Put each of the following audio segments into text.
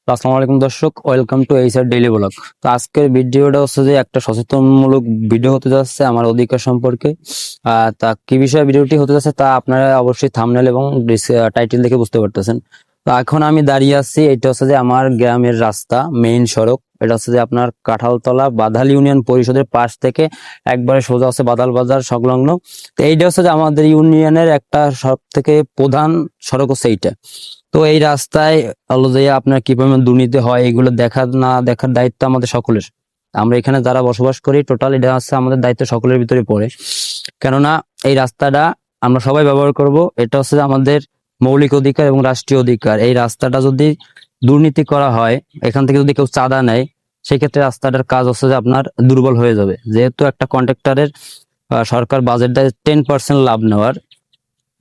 আসসালামু আলাইকুম দর্শক, welcome to HR daily blog. তো আজকের ভিডিওটা হচ্ছে যে একটা সচেতনমূলক ভিডিও হতে যাচ্ছে আমার অধিকার সম্পর্কে। তা কি বিষয়ে ভিডিওটি হতে যাচ্ছে তা আপনারা অবশ্যই থাম্বনেল এবং টাইটেল দেখে বুঝতে পারতেছেন। তো এখন আমি দাঁড়িয়ে আছি, এটা হচ্ছে যে আমার গ্রামের রাস্তা, মেইন সড়ক। এটা হচ্ছে যে আপনার কাঁঠালতলা বাদাল ইউনিয়ন পরিষদের পাশ থেকে একবারে সোজা হচ্ছে বাদাল বাজার সংলগ্ন। তো এইটা হচ্ছে যে আমাদের ইউনিয়নের একটা সব থেকে প্রধান সড়ক হচ্ছে এইটা। তো এই রাস্তায় হলো যে আপনার কি পরিমাণ দুর্নীতি হয় এগুলো দেখার দায়িত্ব আমাদের সকলের। আমরা এখানে যারা বসবাস করি টোটাল এটা হচ্ছে আমাদের দায়িত্ব সকলের ভিতরে পড়ে। কেননা এই রাস্তাটা আমরা সবাই ব্যবহার করব, এটা হচ্ছে আমাদের মৌলিক অধিকার এবং রাষ্ট্রীয় অধিকার। এই রাস্তাটা যদি দুর্নীতি করা হয়, এখান থেকে যদি কেউ চাঁদা নেয়, সেক্ষেত্রে রাস্তাটার কাজ হচ্ছে যে আপনার দুর্বল হয়ে যাবে। যেহেতু একটা কন্ট্রাক্টরের সরকার বাজেট দেয় 10% লাভ নেওয়ার।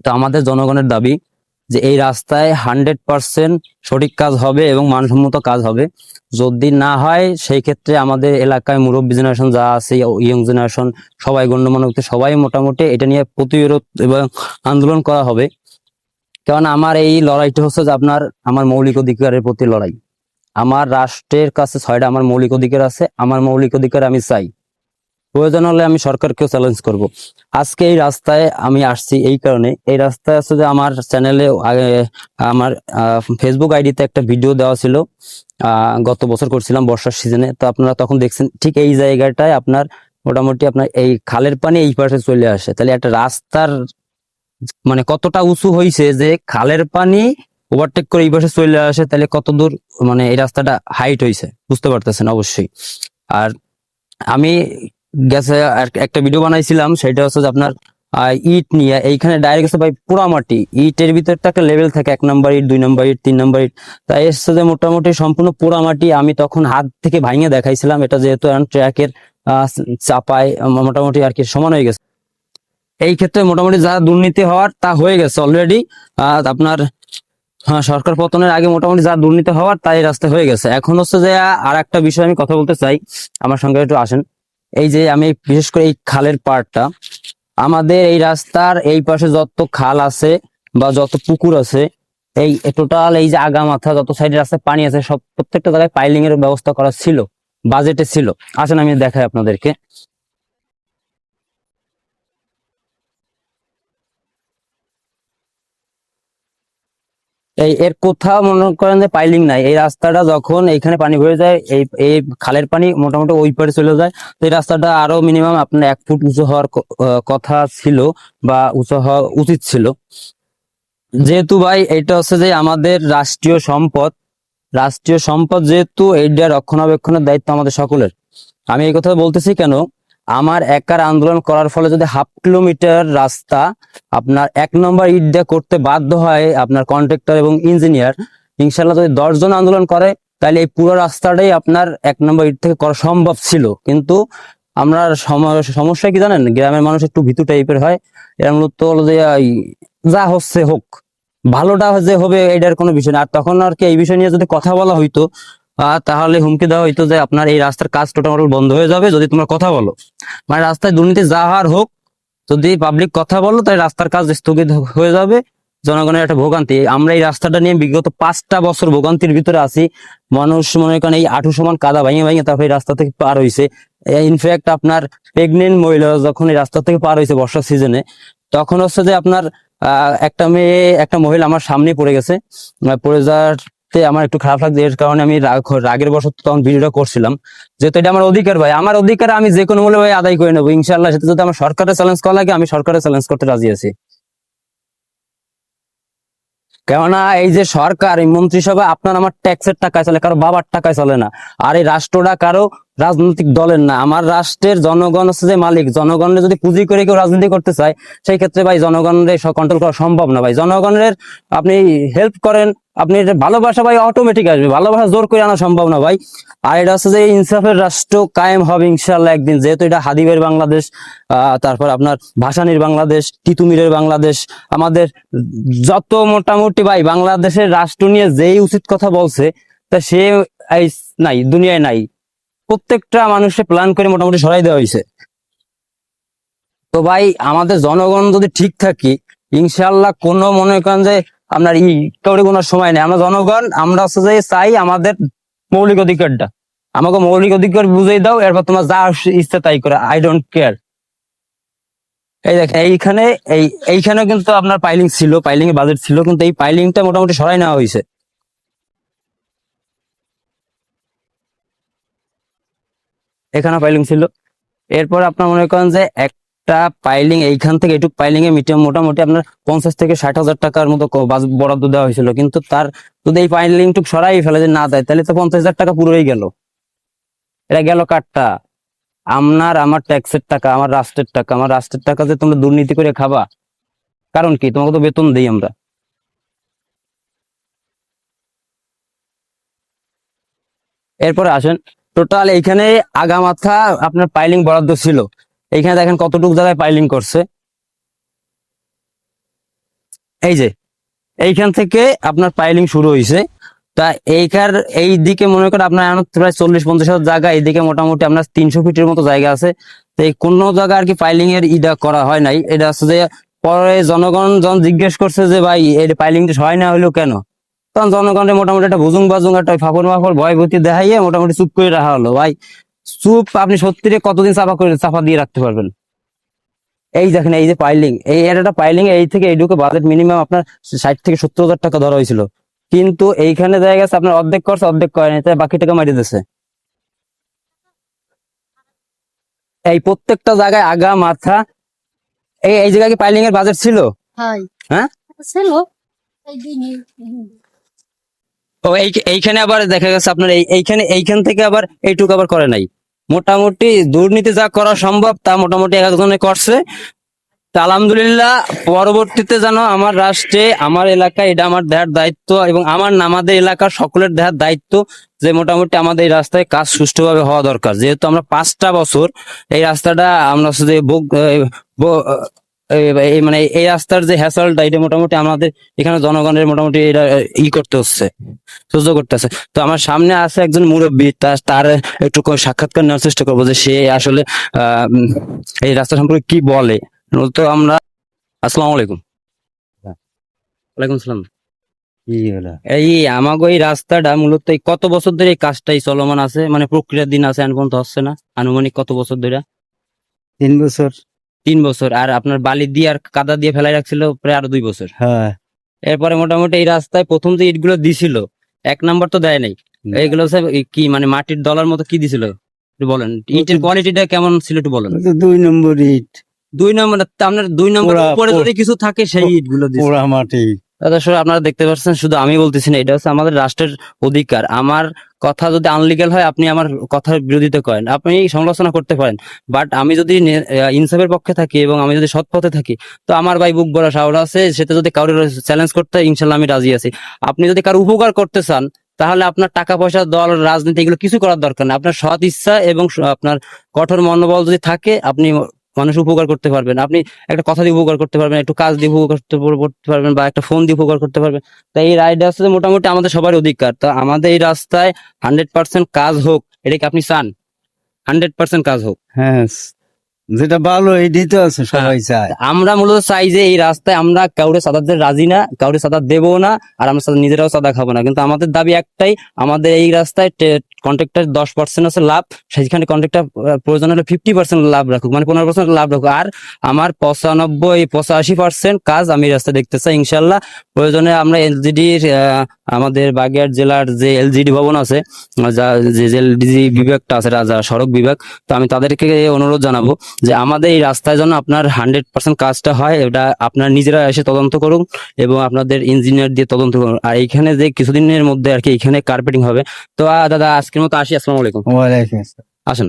তো আমাদের জনগণের দাবি যে এই রাস্তায় 100% সঠিক কাজ হবে এবং মানসম্মত কাজ হবে। যদি না হয় সেই ক্ষেত্রে আমাদের এলাকায় মুরব্বী জেনারেশন যা আছে, ইয়ং জেনারেশন, সবাই গণ্যমান্য ব্যক্তি সবাই মোটামুটি এটা নিয়ে প্রতিরোধ এবং আন্দোলন করা হবে। কারণ আমার এই লড়াইটা হচ্ছে যে আপনার আমার মৌলিক অধিকারের প্রতি লড়াই। আমার রাষ্ট্রের কাছে 6টা আমার মৌলিক অধিকার আছে, আমার মৌলিক অধিকার আমি চাই। প্রয়োজন হলে আমি সরকারকেও চ্যালেঞ্জ করব। আজকে এই রাস্তায় আমি আসছি এই কারণে, এই রাস্তায় আছে যে আমার চ্যানেলে আমার ফেসবুক আইডিতে একটা ভিডিও দেওয়া ছিল, গত বছর করছিলাম বর্ষার সিজনে। তো আপনারা তখন দেখছেন ঠিক এই জায়গাটায় আপনার মোটামুটি আপনার এই খালের পানি এই পাশে চলে আসে। তাহলে একটা রাস্তার মানে কতটা উঁচু হয়েছে যে খালের পানি ওভারটেক করে এই পাশে চলে আসে, তাহলে কত দূর মানে এই রাস্তাটা হাইট হয়েছে বুঝতে পারতেছেন অবশ্যই। আর আমি গেছে একটা ভিডিও বানাইছিলাম, সেটা হচ্ছে যে আপনার ইট নিয়ে এইখানে ডাইরেক্ট হচ্ছে ভাই পোড়া মাটি, ইটের ভিতরে তো একটা লেভেল থাকে, 1 নম্বর ইট, 2 নম্বর ইট, 3 নম্বর ইট। তাই এসছে যে মোটামুটি সম্পূর্ণ পোড়া মাটি। আমি তখন হাত থেকে ভাঙে দেখাইছিলাম, এটা যেহেতু ট্র্যাকের চাপায় মোটামুটি আর কি সমান হয়ে গেছে। এই ক্ষেত্রে মোটামুটি যা দুর্নীতি হওয়ার তা হয়ে গেছে অলরেডি। আপনার সরকার পতনের আগে মোটামুটি যা দুর্নীতি হওয়ার তাই রাস্তা হয়ে গেছে। এখন হচ্ছে যে আর একটা বিষয় আমি কথা বলতে চাই, আমার সঙ্গে একটু আসেন। এই যে আমি বিশেষ করে এই খালের পাড়টা, আমাদের এই রাস্তার এই পাশে যত খাল আছে বা যত পুকুর আছে, এই টোটাল এই যে আগামাথা যত সাইডে রাস্তায় পানি আছে সব প্রত্যেকটা জায়গায় পাইলিং এর ব্যবস্থা করা ছিল, বাজেটে ছিল। আসেন আমি দেখাই আপনাদেরকে। এই এর কোথাও মনে করেন যে পাইলিং নাই। এই রাস্তাটা যখন এইখানে পানি ভরে যায়, এই এই খালের পানি মোটামুটি ওই পারে চলে যায়। তো এই রাস্তাটা আরো মিনিমাম আপনার 1 ফুট উঁচু হওয়ার কথা ছিল বা উঁচু হওয়া উচিত ছিল। যেহেতু ভাই এটা হচ্ছে যে আমাদের রাষ্ট্রীয় সম্পদ, রাষ্ট্রীয় সম্পদ যেহেতু এইটা রক্ষণাবেক্ষণের দায়িত্ব আমাদের সকলের। আমি এই কথা বলতেছি কেন, আমার একার আন্দোলন করার ফলে যদি 1/2 কিলোমিটার রাস্তা আপনার 1 নম্বর ইট দিয়ে করতে বাধ্য হয় আপনার কন্ট্রাক্টর এবং ইঞ্জিনিয়ার, ইনশাল্লাহ যদি 10 জন আন্দোলন করে তাহলে এই পুরো রাস্তাটাই আপনার 1 নম্বর ইট থেকে করা সম্ভব ছিল। কিন্তু আমরা সমস্যা কি জানেন, গ্রামের মানুষ একটু ভীতু টাইপের হয়। এরা মূলত হলো যে যা হচ্ছে হোক, ভালোটা যে হবে এটার কোনো বিষয় না। আর তখন আর কি এই বিষয় নিয়ে যদি কথা বলা হইতো, তাহলে হুমকি দেওয়া হইতো যে আপনার এই রাস্তার কাজ টোটাল বন্ধ হয়ে যাবে যদি তোমরা কথা বলো। মানে রাস্তায় দুর্নীতি যা হওয়ার হোক, যদি পাবলিক কথা বলো তাই রাস্তার কাজ স্থগিত হয়ে যাবে। জনগণের একটা ভোগান্তি, আমরা এই রাস্তাটা নিয়ে বিগত 5টা বছর ভোগান্তির ভিতরে আছি। মানুষ মনে করেন এই আঁটু সমান কাদা ভাঙে ভাঙে তারপরে এই রাস্তা থেকে পার হয়েছে। ইনফ্যাক্ট আপনার প্রেগনেন্ট মহিলা যখন এই রাস্তা থেকে পার হয়েছে বর্ষার সিজনে, তখন হচ্ছে যে আপনার একটা মেয়ে, একটা মহিলা আমার সামনে পড়ে গেছে। পড়ে যাওয়াতে আমার একটু খারাপ লাগছে, এর কারণে আমি রাগের বশত তখন ভিডিওটা করছিলাম। যেহেতু এটা আমার অধিকার ভাই, আমার অধিকার আমি যে কোনো মূল্যে ভাই আদায় করে নেবো ইনশাল্লাহ। সেটা যদি আমার সরকারের চ্যালেঞ্জ করা লাগে আমি সরকারের চ্যালেঞ্জ করতে রাজি আছি। কেননা এই যে সরকার, এই মন্ত্রিসভা আপনার আমার ট্যাক্সের টাকায় চলে, কারো বাবার টাকায় চলে না। আর এই রাষ্ট্রটা কারো রাজনৈতিক দলের না। আমার রাষ্ট্রের জনগণ হচ্ছে যে মালিক। জনগণের যদি পুঁজি করে কেউ রাজনীতি করতে চায়, সেই ক্ষেত্রে ভাই জনগণের কন্ট্রোল করা সম্ভব না ভাই। জনগণের আপনি হেল্প করেন, আপনি ভালোবাসা ভাই অটোমেটিক আসবে, ভালোবাসা জোর করে আনা সম্ভব না ভাই। আর এটা হচ্ছে যে ইনসাফের রাষ্ট্র কায়েম হবে ইনশাল্লাহ একদিন, যেহেতু এটা হাদিবের বাংলাদেশ, তারপর আপনার ভাসানীর বাংলাদেশ, তিতুমিরের বাংলাদেশ। আমাদের যত মোটামুটি ভাই বাংলাদেশের রাষ্ট্র নিয়ে যেই উচিত কথা বলছে, তা সে নাই, দুনিয়ায় নাই। প্রত্যেকটা মানুষের প্ল্যান করে মোটামুটি সরাই দেওয়া হয়েছে। তো ভাই আমাদের জনগণ যদি ঠিক থাকি, ইনশাল্লাহ কোনো মনে করেন যে আপনার কাউরে কোনো সময় নেই। আমরা জনগণ, আমরা হচ্ছে যে চাই আমাদের মৌলিক অধিকারটা, আমাকে মৌলিক অধিকার বুঝিয়ে দাও, এরপর তোমার যা ইচ্ছা তাই করে, আই ডোন্ট কেয়ার। এই দেখেন এইখানে, এইখানেও কিন্তু আপনার পাইলিং ছিল, পাইলিং এর বাজেট ছিল, কিন্তু এই পাইলিংটা মোটামুটি সরাই নেওয়া হয়েছে। এখানে পাইলিং ছিল। এরপর আপনার মনে করেন যে একটা পাইলিং এইখান থেকে এইটুক পাইলিং এ মোটামুটি আপনার 50 থেকে 60 হাজার টাকার মতো বরাদ্দ দেওয়া হয়েছিল, কিন্তু তার যদি এই পাইলিং টুক সরাই ফেলে যে না দেয়, তাহলে তো 50 হাজার টাকা পুরোই গেল। এটা গেল কাটটা, আপনার আমার ট্যাক্সের টাকা, আমার রাষ্ট্রের টাকা, আমার রাষ্ট্রের টাকা যে তোমরা দুর্নীতি করে খাবা, কারণ কি? তোমাকে তো বেতন দেই আমরা। এরপরে আসেন, টোটাল এইখানে আগামাথা আপনার পাইলিং বরাদ্দ ছিল, এইখানে দেখেন কতটুকু জায়গায় পাইলিং করছে। এই যে এইখান থেকে আপনার পাইলিং শুরু হয়েছে। তা এইখার এই দিকে মনে করেন আপনার এখন প্রায় 40-50 হাজার জায়গা, এইদিকে মোটামুটি আপনার 300 ফিটের মতো জায়গা আছে। তো এই কোনো জায়গা আর কি পাইলিং এর ইটা করা হয় নাই। এটা হচ্ছে যে পরে জনগণ যখন জিজ্ঞেস করছে যে ভাই এই পাইলিংটা সহায় না হইলো কেন, তখন জনগণের মোটামুটি একটা বুজুং বাজুং একটা ফাঁপড় মাফড় ভয় ভীতি দেখাইয়ে মোটামুটি চুপ করে রাখা হলো। ভাই চুপ, আপনি সত্যি কতদিন চাপা দিয়ে রাখতে পারবেন? এই দেখেন এই যে পাইলিং, এই একটা পাইলিং এই থেকে এইটুকু বাজেট মিনিমাম আপনার 60 থেকে 70 হাজার টাকা ধরা হয়েছিল, কিন্তু এইখানে দেখা গেছে আপনার অর্ধেক করছে, অর্ধেক করেনি, তাই বাকি টাকা মারি দিচ্ছে। এই প্রত্যেকটা জায়গায় আগা মাথা, এই জায়গায় কি পাইলিং এর বাজেট ছিল? হ্যাঁ ছিল। ও এইখানে আবার দেখা গেছে আপনার এইখান থেকে আবার এইটুকু আবার করে নাই। মোটামুটি দুর্নীতি যা করা সম্ভব তা মোটামুটি একজনে করছে। তা আলহামদুলিল্লাহ, পরবর্তীতে যেন আমার রাষ্ট্রে, আমার এলাকায় এটা আমার দেওয়ার দায়িত্ব, এবং আমার না আমাদের এলাকার সকলের দেওয়ার দায়িত্ব যে মোটামুটি আমাদের এই রাস্তায় কাজ সুষ্ঠুভাবে হওয়া দরকার। যেহেতু আমরা 5টা বছর এই রাস্তাটা আমরা যে মানে এই রাস্তার যে হ্যাসলটা, এটা মোটামুটি আমাদের এখানে জনগণের মোটামুটি এটা করতে হচ্ছে, সহ্য করতে আছে। তো আমার সামনে আছে একজন মুরব্বী, তার একটু সাক্ষাৎকার নেওয়ার চেষ্টা করবো যে সে আসলে এই রাস্তা সম্পর্কে কি বলে। তো আমরা, আসসালামু আলাইকুম। ওয়ালাইকুম আসসালাম। এই আমাগো এই রাস্তাটা মূলত এই কত বছর ধরে এই কাজটাই চলমান আছে, মানে প্রক্রিয়ার দিন আছে এখন পর্যন্ত হচ্ছে না? আনুমানিক কত বছর ধরে? 3 বছর। 3 বছর। আর আপনার বালি দিয়ে আর কাদা দিয়ে ফেলাই রাখছিল প্রায় আরো 2 বছর। হ্যাঁ, এরপরে মোটামুটি এই রাস্তায় প্রথম যে ইটগুলো দিছিল, 1 নাম্বার তো দেয় নাই, এইগুলো হচ্ছে কি মানে মাটির দলার মতো কি দিছিল একটু বলেন? ইটের কোয়ালিটিটা কেমন ছিল একটু বলেন। 2 নম্বর ইট, 2 নম্বর, আপনার 2 নম্বর উপরে যদি কিছু থাকে সেই ইটগুলো দিছে। পোড়া মাটি। দর্শক আপনারা দেখতে পাচ্ছেন, শুধু আমি বলতেছি না, এটা হচ্ছে আমাদের রাষ্ট্রের অধিকার। আমার কথা যদি আনলিগাল হয়, আপনি আমার কথার বিরোধিতা করেন, আপনি সমালোচনা করতে পারেন, বাট আমি যদি ইনসাফের পক্ষে থাকি এবং আমি যদি সৎ পথে থাকি, তো আমার ভাই বুক ভরা সাহস আছে, সেটা যদি কারোর চ্যালেঞ্জ করতে হয়, ইনশাল্লাহ আমি রাজি আছি। আপনি যদি কারো উপকার করতে চান, তাহলে আপনার টাকা পয়সা, দল, রাজনীতি এগুলো কিছু করার দরকার নেই। আপনার সৎ ইচ্ছা এবং আপনার কঠোর মনোবল যদি থাকে, আপনি মানুষ উপকার করতে পারবেন। আপনি একটা কথা দিয়ে উপকার করতে পারবেন, একটু কাজ দিয়ে উপকার করতে পারবেন, বা একটা ফোন দিয়ে উপকার করতে পারবেন। তাই এই রাইড আসলে মোটামুটি আমাদের সবার অধিকার। তো আমাদের এই রাস্তায় 100% কাজ হোক, এটা কি আপনি চান? 100% কাজ হোক। হ্যাঁ, যেটা ভালো এটাই তো আছে, সবাই চায়। আমরা মূলত চাই যে এই রাস্তায় আমরা কাউরে চাঁদা দিতে রাজি না, কাউরে চাঁদা দেবো না, আর আমরা নিজেরাও চাঁদা খাবো না। কিন্তু আমাদের দাবি একটাই, আমাদের এই রাস্তায় কন্ট্রাক্টর 10% আছে লাভ, সেখানে কন্ট্রাক্টর প্রয়োজন হলে 50% লাভ রাখুক, মানে 15% লাভ রাখুক। আর আমার 85% কাজ আমি এই রাস্তায় দেখতে চাই ইনশাল্লাহ। প্রয়োজনে আমরা এলজিডি, আমাদের বাগেরহাট জেলার যে এলজিডি ভবন আছে, যে এলজিডি বিভাগটা আছে, রাজা সড়ক বিভাগ, তো আমি তাদেরকে অনুরোধ জানাবো যে আমাদের এই রাস্তায় যেন আপনার 100% কাজটা হয়, এটা আপনার নিজেরা এসে তদন্ত করুন এবং আপনাদের ইঞ্জিনিয়ার দিয়ে তদন্ত করুন। আর এইখানে যে কিছুদিনের মধ্যে আর কি এখানে কার্পেটিং হবে। তো দাদা আজকের মতো আসি, আসসালামু আলাইকুম। ওয়ালাইকুম আসসালাম। আসেন।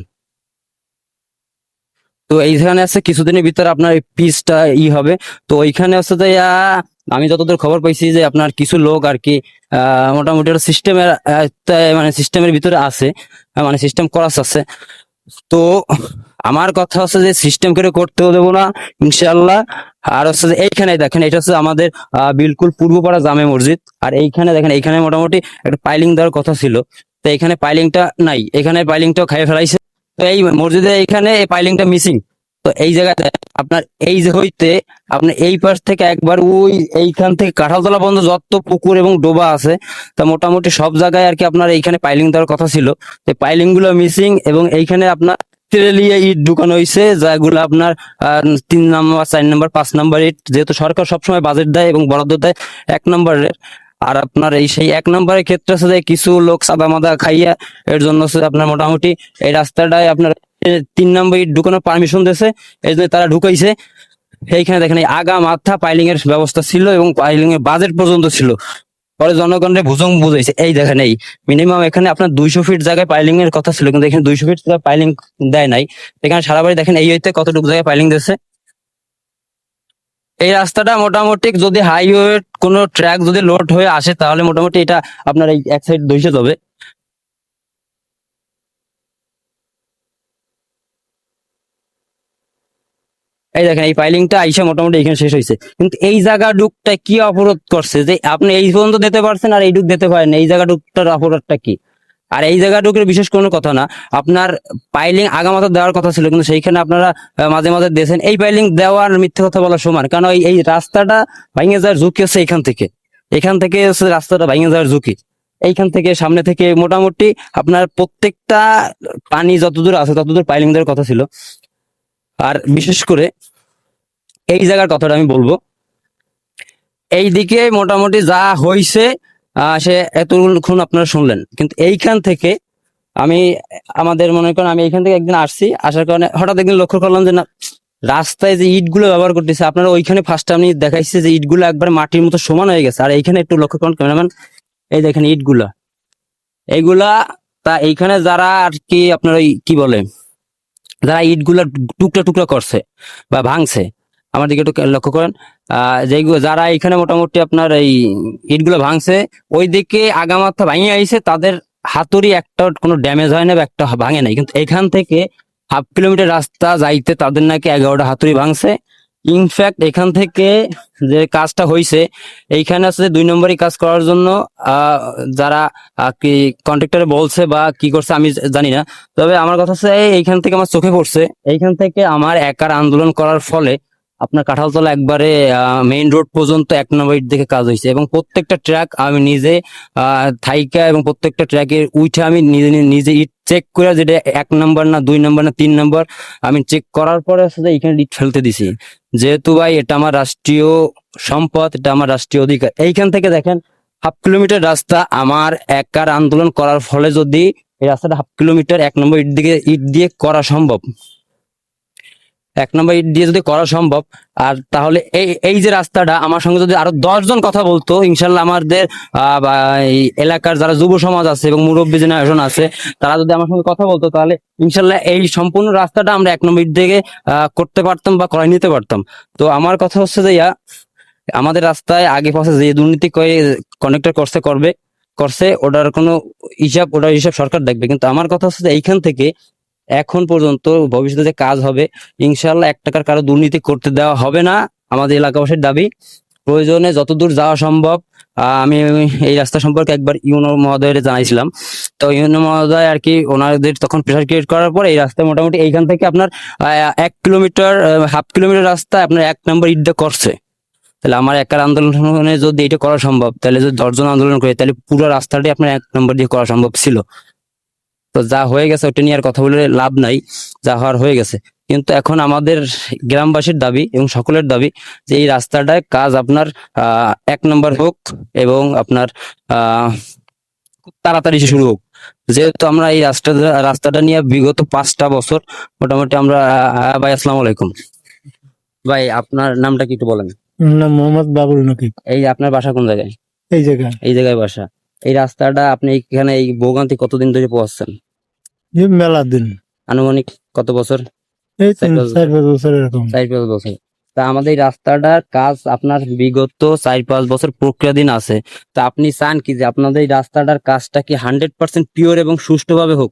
তো এইখানে আছে কিছুদিনের ভিতরে আপনার পিচটা হবে। তো ওইখানে আছে যে আমি যতদূর খবর পাইছি যে আপনার কিছু লোক আর কি মোটামুটি সিস্টেমের, মানে সিস্টেমের ভিতরে আছে, মানে সিস্টেম করা আছে। তো আমার কথা হচ্ছে যে সিস্টেম করে করতেও দেবো না ইনশাল্লাহ। আর হচ্ছে যে এইখানে দেখেন, এটা হচ্ছে আমাদের বিলকুল পূর্বপাড়া জামে মসজিদ। আর এইখানে দেখেন, এইখানে মোটামুটি একটা পাইলিং দেওয়ার কথা ছিল, তো এখানে পাইলিংটা নাই, এখানে পাইলিংটাও খাইয়ে ফেলাইছে। তো এই মসজিদে এইখানে এই পাইলিংটা মিসিং, তো এই জায়গাতে আপনার এই যে হইতে আপনার এই পাশ থেকে একবার এইখান থেকে কাঁঠালতলা পর্যন্ত যত পুকুর এবং ডোবা আছে, তা মোটামুটি সব জায়গায় আর কি আপনার এইখানে পাইলিং দেওয়ার কথা ছিল। এই পাইলিং গুলো মিসিং, এবং এইখানে আপনার তেলিয়া ইট ঢুকানো হয়েছে, যেগুলো আপনার 3 নম্বর, 4 নম্বর, 5 নম্বর ইট, যেহেতু সরকার সবসময় বাজেট দেয় এবং বরাদ্দ দেয় 1 নম্বরের। আর আপনার এই সেই 1 নম্বরের ক্ষেত্রে আছে যে কিছু লোক সাদা মাদা খাইয়া, এর জন্য হচ্ছে আপনার মোটামুটি এই রাস্তাটায় আপনার 3 নম্বর ইট ঢুকানোর পারমিশন দিয়েছে, এই জন্য তারা ঢুকাইছে। এইখানে দেখেন এই আগা মাথা পাইলিং এর ব্যবস্থা ছিল এবং পাইলিং এর বাজেট পর্যন্ত ছিল। পরে জনগণের ভুজং বুঝাইছে। এই দেখেন এই মিনিমাম এখানে আপনার 200 ফিট জায়গায় পাইলিং এর কথা ছিল, কিন্তু এখানে 200 ফিট পাইলিং দেয় নাই। এখানে সারা বাড়ি দেখেন এই হইতে কতটুকু জায়গায় পাইলিং দিয়েছে। এই রাস্তাটা মোটামুটি যদি হাইওয়ে কোনো ট্র্যাক যদি লোড হয়ে আসে, তাহলে মোটামুটি এটা আপনার এই এক সাইড ধসে যাবে। এই দেখেন এই পাইলিংটা আইসা মোটামুটি এখানে শেষ হয়েছে, কিন্তু এই জায়গা ডুকটা কি অবরোধ করছে যে আপনি এই পর্যন্ত দিতে পারছেন আর এই ডুক দিতে পারেন, এই জায়গা ডুকটার অপরাধটা কি? আর এই জায়গা ডুকের বিশেষ কোনো কথা না, আপনার পাইলিং আগামাথা দেওয়ার কথা ছিল, কিন্তু সেইখানে আপনারা মাঝে মাঝে দিয়েছেন। এই পাইলিং দেওয়ার মিথ্যে কথা বলা সমান, কারণ এই রাস্তাটা ভেঙে যাওয়ার ঝুঁকি আছে এখান থেকে হচ্ছে রাস্তাটা ভেঙে যাওয়ার ঝুঁকি। এইখান থেকে সামনে থেকে মোটামুটি আপনার প্রত্যেকটা পানি যতদূর আছে ততদূর পাইলিং দেওয়ার কথা ছিল। আর বিশেষ করে এই জায়গার কথাটা আমি বলবো, এই দিকে মোটামুটি যা হইছে সে এতক্ষণ আপনারা শুনলেন, কিন্তু এইখান থেকে আমি আমাদের মনে করেন আমি এইখান থেকে একদিন আসছি, আসার কারণে হঠাৎ একদিন লক্ষ্য করলাম যে না, রাস্তায় যে ইটগুলো ব্যবহার করতেছে আপনারা ওইখানে ফার্স্ট আমি দেখাইছে যে ইটগুলো একবার মাটির মতো সমান হয়ে গেছে। আর এইখানে একটু লক্ষ্য করুন ক্যামেরাম্যান, এই দেখেন ইটগুলা এইগুলা, তা এইখানে যারা আর কি আপনার ওই কি বলে, যারা ইটগুলা টুকরা টুকরা করছে বা ভাঙছে, আমার দিকে একটু লক্ষ্য করেন, যেগুলো যারা এখানে মোটামুটি আপনার এই ইটগুলো ভাঙছে, ওই দিকে আগামাথা ভাঙিয়ে আইছে, তাদের হাতুড়ি একটা কোনো ড্যামেজ হয় না বা একটা ভাঙে নাই, কিন্তু এখান থেকে 1/2 কিলোমিটার রাস্তা যাইতে তাদের নাকি 11টা হাতুড়ি ভাঙছে। ইনফ্যাক্ট এখান থেকে যে কাজটা হয়েছে, এইখানে আছে 2 নম্বরই কাজ করার জন্য যারা কি কন্ট্রাক্টরে বলছে বা কি করছে আমি জানি না, তবে আমার কথা হচ্ছে এইখান থেকে আমার চোখে পড়ছে, এইখান থেকে আমার একার আন্দোলন করার ফলে আপনার কাঁঠালতলা একবারে মেইন রোড পর্যন্ত 1 নম্বর ইট দেখে কাজ হয়েছে, এবং প্রত্যেকটা ট্র্যাক আমি নিজে থাইকা এবং প্রত্যেকটা ট্র্যাকের উঠে আমি নিজে নিজে ইট চেক করে, যেটা 1 নম্বর না 2 নম্বর না 3 নম্বর, আমি চেক করার পরে আসলে এখানে ইট ফেলতে দিছি, যেহেতু ভাই এটা আমার রাষ্ট্রীয় সম্পদ, এটা আমার রাষ্ট্রীয় অধিকার। এইখান থেকে দেখেন 1/2 কিলোমিটার রাস্তা আমার একার আন্দোলন করার ফলে যদি এই রাস্তাটা 1/2 কিলোমিটার 1 নম্বর ইট দিয়ে করা সম্ভব, 1 নম্বর ইট দিয়ে যদি করা সম্ভব, আর তাহলে এই এই যে রাস্তাটা আমার সঙ্গে যদি আরো 10 জন কথা বলতো, ইনশাল্লাহ আমাদের বা এই এলাকার যারা যুব সমাজ আছে এবং মুরব্বী জেনারেশন আছে, তারা যদি আমার সঙ্গে কথা বলতো, তাহলে ইনশাল্লাহ এই সম্পূর্ণ রাস্তাটা আমরা 1 নম্বর ইট থেকে করতে পারতাম বা করাই নিতে পারতাম। তো আমার কথা হচ্ছে যে আমাদের রাস্তায় আগে পাশে যে দুর্নীতি করে কন্ডাক্টর করছে ওটার কোনো ওটার হিসাব সরকার দেখবে, কিন্তু আমার কথা হচ্ছে যে এইখান থেকে এখন পর্যন্ত ভবিষ্যতে যে কাজ হবে, ইনশাল্লাহ 1 টাকার কারো দুর্নীতি করতে দেওয়া হবে না। আমাদের এলাকাবাসীর দাবি, প্রয়োজনে যতদূর যাওয়া সম্ভব, আমি এই রাস্তা সম্পর্কে একবার ইউনো মহোদয়ের জানাইছিলাম, তো ইউনো মহোদয় আর কি ওনাদের তখন প্রেশার ক্রিয়েট করার পর এই রাস্তা মোটামুটি এইখান থেকে আপনার 1 কিলোমিটার 1/2 কিলোমিটার রাস্তা আপনার 1 নম্বর ইট দিয়ে করছে। তাহলে আমার একার আন্দোলনে যদি এটা করা সম্ভব, তাহলে যদি 10 জন আন্দোলন করে, তাহলে পুরো রাস্তাটি আপনার 1 নম্বর দিয়ে করা সম্ভব ছিল। তো যা হয়ে গেছে ওটা নিয়ে আর কথা বলে লাভ নাই, যা হওয়ার হয়ে গেছে। কিন্তু এখন আমাদের গ্রামবাসীর দাবি এবং সকলের দাবি যে এই রাস্তাটায় কাজ আপনার 1 নম্বর হোক, এবং আপনার খুব তাড়াতাড়ি শুরু হোক, যেহেতু আমরা এই রাস্তাটা নিয়ে বিগত 5টা বছর মোটামুটি আমরা ভাই আসসালামু আলাইকুম। ভাই আপনার নামটা কি একটু বলেন? নাম মোহাম্মদ বাবুল নকিব। এই আপনার বাসা কোন জায়গায়? এই জায়গায় এই জায়গায় বাসা। এই রাস্তাটা আপনি এখানে এই ভোগান্তি কতদিন ধরে পৌঁছছেন? এই মেলা দিন, আনুমানিক কত বছর? এই 4-5 4-5 বছর এরকম। 4-5 বছর। তা আমাদের এই রাস্তাটার কাজ আপনার বিগত 4-5 বছর প্রক্রিয়াধীন আছে। তা আপনি চান কি যে আপনাদের এই রাস্তাটার কাজটা কি 100% পিওর এবং সুষ্ঠুভাবে হোক?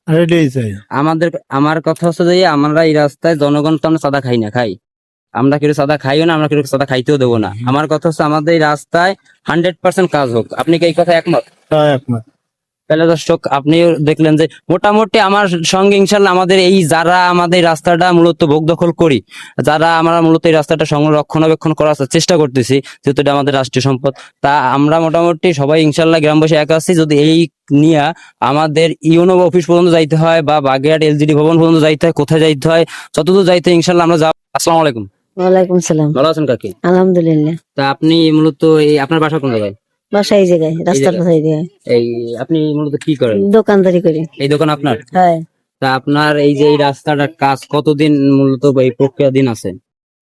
আর এটাই চাই। আমার কথা হচ্ছে যে আমরা এই রাস্তায় জনগণ তো আমরা চাঁদা খাই না, আমরা কেউ চাঁদা খাইও না, আমরা কেউ চাঁদা খাইতেও দেবো না। আমার কথা হচ্ছে আমাদের এই রাস্তায় 100% কাজ হোক। আপনি কি এই কথা একমত? হ্যাঁ, একমত। তাহলে দর্শক আপনি দেখলেন যে মোটামুটি আমার সঙ্গে ইনশাল্লাহ আমাদের এই যারা আমাদের এই রাস্তাটা মূলত ভোগ দখল করি, যারা আমরা মূলত এই রাস্তাটা রক্ষণাবেক্ষণ করার চেষ্টা করতেছি, যেহেতু এটা আমাদের রাষ্ট্রীয় সম্পদ, তা আমরা মোটামুটি সবাই ইনশাল্লাহ গ্রামবাসী এক আছি। যদি এই নিয়ে আমাদের ইউনো অফিস পর্যন্ত যাইতে হয় বা বাগেরহাট এলজিডি ভবন পর্যন্ত যাইতে হয়, কোথায় যাইতে হয়, যতদূর যাইতে হয় ইনশাল্লাহ আমরা যাব। আসসালামু আলাইকুম। ওয়ালাইকুম সালাম। ভালো আছেন কাকি? আলহামদুলিল্লাহ। তা আপনি মূলত এই আপনার বাসা কোন জায়গায়? বাসা এই জায়গায়, রাস্তার জায়গায়? পাশে জায়গায় এই আপনি মূলত কি করেন? দোকানদারি করি। এই দোকান আপনার? হ্যাঁ, তা আপনার এই যে এই রাস্তাটার কাজ কতদিন মূলত এই প্রক্রিয়া দিন আছে?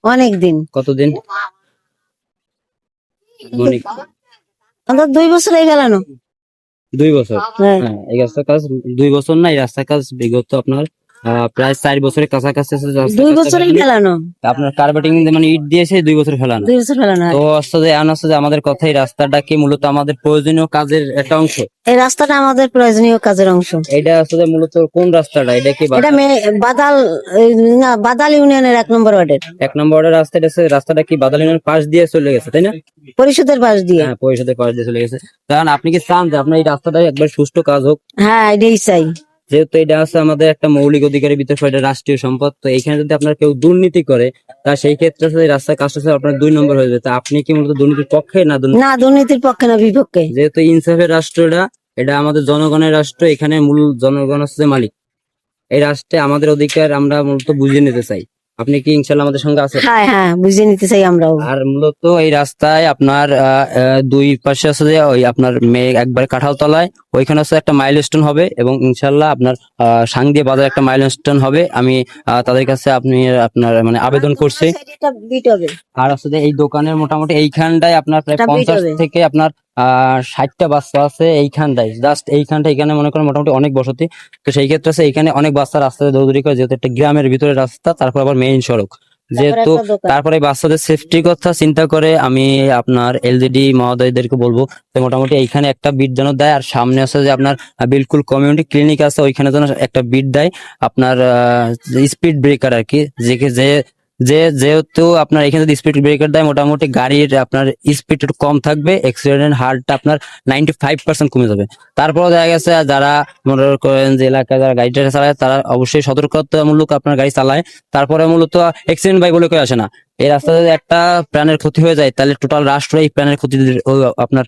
অনেক দিন, কতদিন? মানে আমাদের 2 বছর হয়ে গেল না। 2 বছর। হ্যাঁ, হ্যাঁ, এই রাস্তার কাজ 2 বছর না, এই রাস্তার কাজ বিগত আপনার প্রায় 4 বছরের কাছাকাছি আছে যে রাস্তার 2 কাজটা বছর হয়ে ফেলানো। গেল না। আপনার কার্বেটিং মানে ইট দিয়েছে 2 বছর ফেলানো। 2 বছর ফেলানো হয়। তো আসলে এখন হচ্ছে যে আমাদের কথা এই রাস্তাটা কি মূলত আমাদের প্রয়োজনীয় কাজের একটা অংশ। এই রাস্তাটা আমাদের প্রয়োজনীয় কাজের অংশ। এটা আসলে মূলত কোন রাস্তাটা? এটা কি এটা বাদাল, না, বাদাল ইউনিয়নের 1 নম্বর ওয়ার্ডের 1 নম্বরের রাস্তাটা আছে? রাস্তাটা কি বাদালিনের পাশ দিয়ে চলে গেছে, তাই না? পরিষদের পাশ দিয়ে। হ্যাঁ, পরিষদের পাশ দিয়ে চলে গেছে। কারণ আপনি কি চান যে আপনার এই রাস্তাটা একবার সুষ্ঠু কাজ হোক? হ্যাঁ, এটাই চাই। যেহেতু এটা আছে আমাদের একটা মৌলিক অধিকারের ভিতরে, এটা রাষ্ট্রীয় সম্পদ। তো এখানে যদি আপনার কেউ দুর্নীতি করে, তা সেই ক্ষেত্রে আসলে এই রাস্তার কাজটা আসলে আপনার 2 নম্বর হয়ে যায়। তা আপনি কি মূলত দুর্নীতির পক্ষে না না, দুর্নীতির পক্ষে না, বিপক্ষে। যেহেতু ইনসাফের রাষ্ট্রটা, এটা আমাদের জনগণের রাষ্ট্র, এখানে মূল জনগণ হচ্ছে মালিক। এই রাষ্ট্রে আমাদের অধিকার আমরা মূলত বুঝিয়ে নিতে চাই। আপনি কি ইনশাল্লাহ আমাদের সঙ্গে আছেন? হ্যাঁ, হ্যাঁ, বুঝে নিতে চাই আমরাও। আর মূলত এই রাস্তায় আপনার 2 পাশে আছে যে ওই আপনার একবারে কাঁঠাল তলায় ওইখানে আছে একটা মাইলস্টোন হবে, এবং ইনশাল্লাহ আপনার সাংদিয়া বাজার একটা মাইলস্টোন হবে। আমি তাদের কাছে আপনার মানে আবেদন করছি। এটা বিট হবে। আর আসলে এই দোকানের মোটামুটি এইখানটায় আপনার প্রায় এটা বিট 50 হবে। থেকে আপনার 60টা বাচ্চা আছে এইখানটায়, জাস্ট এইখানটা। এখানে মনে করেন মোটামুটি অনেক বসতি। তো সেই ক্ষেত্রে আছে এখানে অনেক বাচ্চা রাস্তায় দৌড়দৌড়ি করে, যেহেতু একটা গ্রামের ভিতরে রাস্তা, তারপর আবার মেইন সড়ক, যেহেতু একটা দোকান। তারপরে বাচ্চাদের সেফটির কথা চিন্তা করে আমি আপনার এলজিডি মহোদয়দেরকে বলবো যে মোটামুটি এইখানে একটা বিট যেন দেয়। আর সামনে আছে যে আপনার বিলকুল কমিউনিটি ক্লিনিক আছে, ওইখানে যেন একটা বিট দেয়। আপনার স্পিড ব্রেকার আর কি, যেহেতু আপনার এখানে যদি স্পিড ব্রেকার দেয়, মোটামুটি গাড়ির আপনার স্পিড একটু কম থাকবে, অ্যাক্সিডেন্ট হারটা আপনার 95% কমে যাবে। তারপরে দেখা গেছে যারা মনে করেন যে এলাকায় যারা গাড়িটা চালায়, তারা অবশ্যই সতর্কতামূলক আপনার গাড়ি চালায়। তারপরে মূলত অ্যাক্সিডেন্ট ভাই বলে কেউ আসে না। এই রাস্তাতে যদি একটা প্রাণের ক্ষতি হয়ে যায়, তাহলে টোটাল রাষ্ট্র এই প্রাণের ক্ষতি আপনার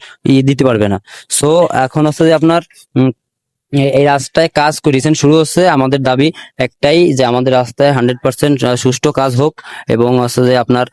দিতে পারবে না। সো এখন হচ্ছে যে আপনার এই রাস্তায় কাজ করেছেন শুরু হচ্ছে। আমাদের দাবি একটাই যে আমাদের রাস্তায় 100% সুষ্ঠু কাজ হোক, এবং হচ্ছে যে আপনার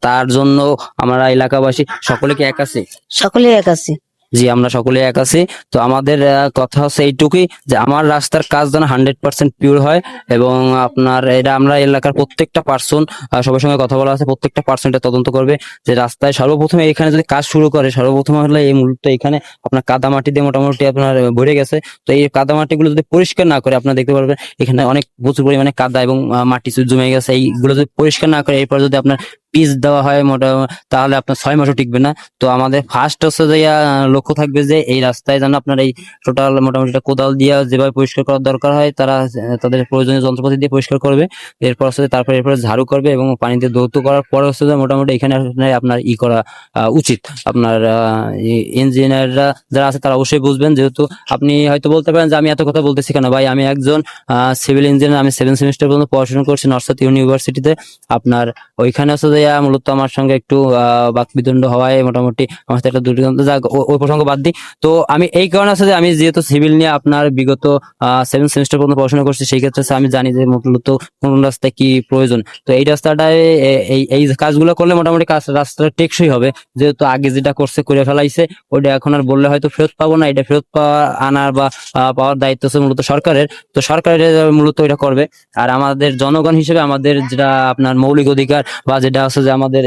তার জন্য আমরা এলাকাবাসী সকলে কি এক আছি? সকলেই এক আছে। জি, আমরা সকলে এক আছি। তো আমাদের কথা হচ্ছে এইটুকুই যে আমার রাস্তার কাজ যেন 100% পিওর হয়, এবং আপনার এটা আমরা এলাকার প্রত্যেকটা পার্সন, সবার সঙ্গে কথা বলা আছে, প্রত্যেকটা পার্সন তদন্ত করবে যে রাস্তায় সর্বপ্রথমে এখানে যদি কাজ শুরু করে, সর্বপ্রথম হলে এই মূলত এখানে আপনার কাদামাটি দিয়ে মোটামুটি আপনার ভরে গেছে। তো এই কাদামাটি গুলো যদি পরিষ্কার না করে, আপনারা দেখতে পারবেন এখানে অনেক প্রচুর পরিমাণে কাদা এবং মাটি জমে গেছে। এইগুলো যদি পরিষ্কার না করে, এরপর যদি আপনার পিচ দেওয়া হয় তাহলে আপনার 6 মাসও টিকবে না। তো আমাদের ফার্স্ট হচ্ছে যে লক্ষ্য থাকবে যে এই রাস্তায় যেন আপনার এই টোটাল মোটামুটি একটা কোদাল দিয়ে যেভাবে পরিষ্কার করার দরকার হয়, তারা তাদের প্রয়োজনীয় যন্ত্রপাতি দিয়ে পরিষ্কার করবে। এরপর হচ্ছে এরপরে ঝাড়ু করবে, এবং পানি দিয়ে ধৌত করার পরে হচ্ছে যে মোটামুটি এখানে আপনার করা উচিত। আপনার ইঞ্জিনিয়াররা যারা আছে তারা অবশ্যই বুঝবেন। যেহেতু আপনি হয়তো বলতে পারেন যে আমি এত কথা বলতেছি কেন ভাই, আমি একজন সিভিল ইঞ্জিনিয়ার, আমি 7 সেমিস্টার পর্যন্ত পড়াশোনা করছি নর্থ ইউনিভার্সিটিতে। আপনার ওইখানে হচ্ছে যে মূলত আমার সঙ্গে একটু বাকবিতণ্ড হওয়ায় মোটামুটি আমার সাথে একটা দুর্গন্ধ, যাক ওই প্রসঙ্গ বাদ দিই। তো আমি এই কারণে আছে যে আমি যেহেতু সিভিল নিয়ে আপনার বিগত 7 সেমিস্টার পর্যন্ত পড়াশোনা করছি, সেই ক্ষেত্রে আমি জানি যে মূলত কোন রাস্তায় কি প্রয়োজন। তো এই রাস্তাটায় এই কাজগুলো করলে মোটামুটি রাস্তাটা টেকসই হবে। যেহেতু আগে যেটা করে ফেলাইছে, ওইটা এখন আর বললে হয়তো ফেরত পাবো না। এটা ফেরত আনার বা পাওয়ার দায়িত্ব হচ্ছে মূলত সরকারের। তো সরকারের মূলত এটা করবে। আর আমাদের জনগণ হিসেবে আমাদের যেটা আপনার মৌলিক অধিকার বা যেটা আছে যে আমাদের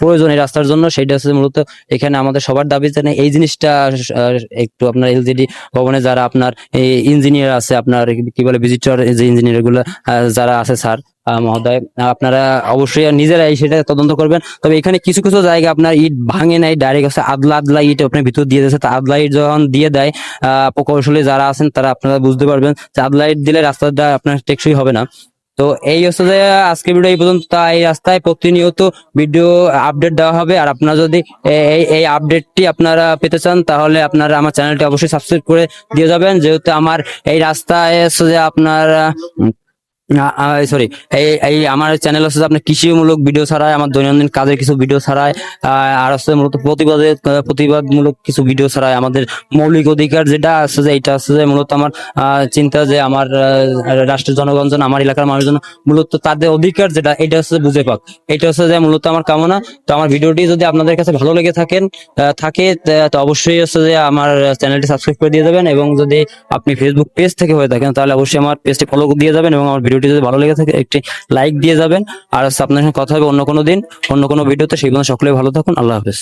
প্রয়োজন এই রাস্তার জন্য, সেটা হচ্ছে মূলত এখানে আমাদের সবার দাবি যে এই জিনিসটা একটু আপনার এলজিডি ভবনে যারা আপনার ইঞ্জিনিয়ার আছে, আপনার কি বলে ভিজিটর যে ইঞ্জিনিয়ার গুলো যারা আছে স্যার মহোদয়, আপনারা অবশ্যই নিজেরাই সেটা তদন্ত করবেন। তবে এখানে কিছু কিছু জায়গা আপনার ইট ভাঙে নাই, ডাইরেক্ট আছে আদলা আদলা ইট আপনার ভিতর দিয়ে দিয়েছে। তা আদলা ইট যখন দিয়ে দেয়, প্রকৌশলী যারা আছেন তারা আপনারা বুঝতে পারবেন যে আদলা ইট দিলে রাস্তাটা আপনার টেকসই হবে না। তো এই হচ্ছে যে আজকে ভিডিও এই পর্যন্ত। তা এই রাস্তায় প্রতিনিয়ত ভিডিও আপডেট দেওয়া হবে, আর আপনারা যদি এই আপডেটটি আপনারা পেতে চান তাহলে আপনারা আমার চ্যানেলটি অবশ্যই সাবস্ক্রাইব করে দিয়ে যাবেন, যেহেতু আমার এই রাস্তায় হচ্ছে যে আপনার সরি, এই এই আমার চ্যানেল হচ্ছে যে আপনার কৃষিমূলক ভিডিও ছাড়াই, আমার দৈনন্দিন কাজের কিছু ভিডিও ছাড়াই, আর হচ্ছে মূলত প্রতিবাদমূলক কিছু ভিডিও ছাড়াই আমাদের মৌলিক অধিকার যেটা আছে যে এটা হচ্ছে যে মূলত আমার চিন্তা যে আমার রাষ্ট্রের জনগণ যেন, আমার এলাকার মানুষজন মূলত তাদের অধিকার যেটা এটা হচ্ছে যে বুঝে পাক, এটা হচ্ছে যে মূলত আমার কামনা। তো আমার ভিডিওটি যদি আপনাদের কাছে ভালো লেগে থাকে তো অবশ্যই হচ্ছে যে আমার চ্যানেলটি সাবস্ক্রাইব করে দিয়ে যাবেন, এবং যদি আপনি ফেসবুক পেজ থেকে হয়ে থাকেন তাহলে অবশ্যই আমার পেজটি ফলো দিয়ে যাবেন, এবং আমার ভিডিওটি যদি ভালো লেগে থাকে একটি লাইক দিয়ে যাবেন। আর হচ্ছে আপনার সঙ্গে কথা হবে অন্য কোনো দিন অন্য কোনো ভিডিওতে। সেই পর্যন্ত সকলে ভালো থাকুন, আল্লাহ হাফেজ।